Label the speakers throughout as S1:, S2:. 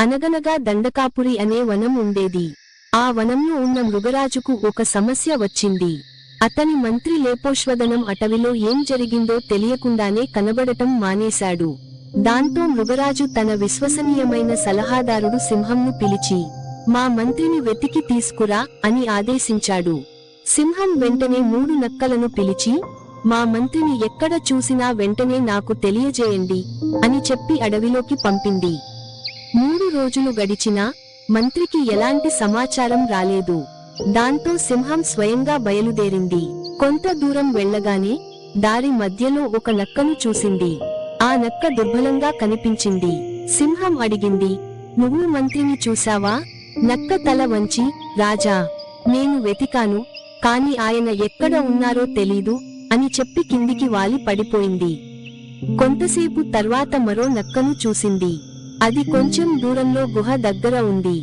S1: అనగనగా దండకాపురి అనే వనం ఉండేది. ఆ వనంలో ఉన్న మృగరాజుకు ఒక సమస్య వచ్చింది. అతని మంత్రి లేపోష్వదనం అటవిలో ఏం జరిగిందో తెలియకుండానే కనబడటం మానేశాడు. దాంతో మృగరాజు తన విశ్వసనీయమైన సలహాదారుడు సింహంను పిలిచి, మా మంత్రిని వెతికి తీసుకురా అని ఆదేశించాడు. సింహం వెంటనే 3 నక్కలను పిలిచి, మా మంత్రిని ఎక్కడ చూసినా వెంటనే నాకు తెలియజేయండి అని చెప్పి అడవిలోకి పంపింది. 3 రోజులు గడిచినా మంత్రికి ఎలాంటి సమాచారం రాలేదు. దాంతో సింహం స్వయంగా బయలుదేరింది. కొంత దూరం వెళ్ళగానే దారి మధ్యలో ఒక నక్కను చూసింది. ఆ నక్క దుర్బలంగా కనిపించింది. సింహం అడిగింది, నువ్వు మంత్రిని చూశావా? నక్క తల వంచి, రాజా, నేను వెతికాను, కాని ఆయన ఎక్కడ ఉన్నారో తెలీదు అని చెప్పి కిందికి వాలి పడిపోయింది. కొంతసేపు తర్వాత మరో నక్కను చూసింది. అది కొంచెం దూరంలో గుహ దగ్గర ఉంది.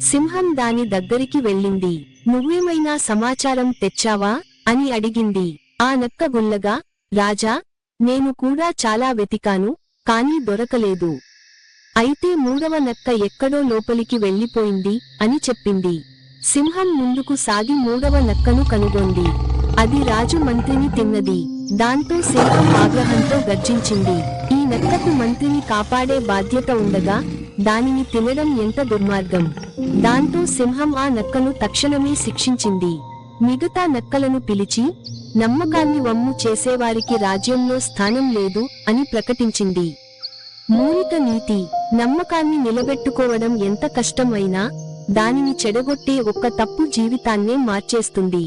S1: సింహం దాని దగ్గరికి వెళ్ళింది. నువ్వేమైనా సమాచారం తెచ్చావా అని అడిగింది. ఆ నక్క గుల్లగా, రాజా, నేను కూడా చాలా వెతికాను, కానీ దొరకలేదు. అయితే 3వ నక్క ఎక్కడో లోపలికి వెళ్ళిపోయింది అని చెప్పింది. సింహం ముందుకు సాగి 3వ నక్కను కనుగొంది. అది రాజు మంత్రిని తిన్నది. దాంతో సింహం ఆగ్రహంతో గర్జించింది. ఈ నక్కకు మంత్రిని కాపాడే బాధ్యత ఉండగా దానిని తినడం ఎంత దుర్మార్గం! దాంతో సింహం ఆ నక్కను తక్షణమే శిక్షించింది. మిగతా నక్కలను పిలిచి, నమ్మకాన్ని వమ్ము చేసేవారికి రాజ్యంలో స్థానం లేదు అని ప్రకటించింది. మూలిక నీతి: నమ్మకాన్ని నిలబెట్టుకోవడం ఎంత కష్టం అయినా దానిని చెడగొట్టే ఒక్క తప్పు జీవితాన్నే మార్చేస్తుంది.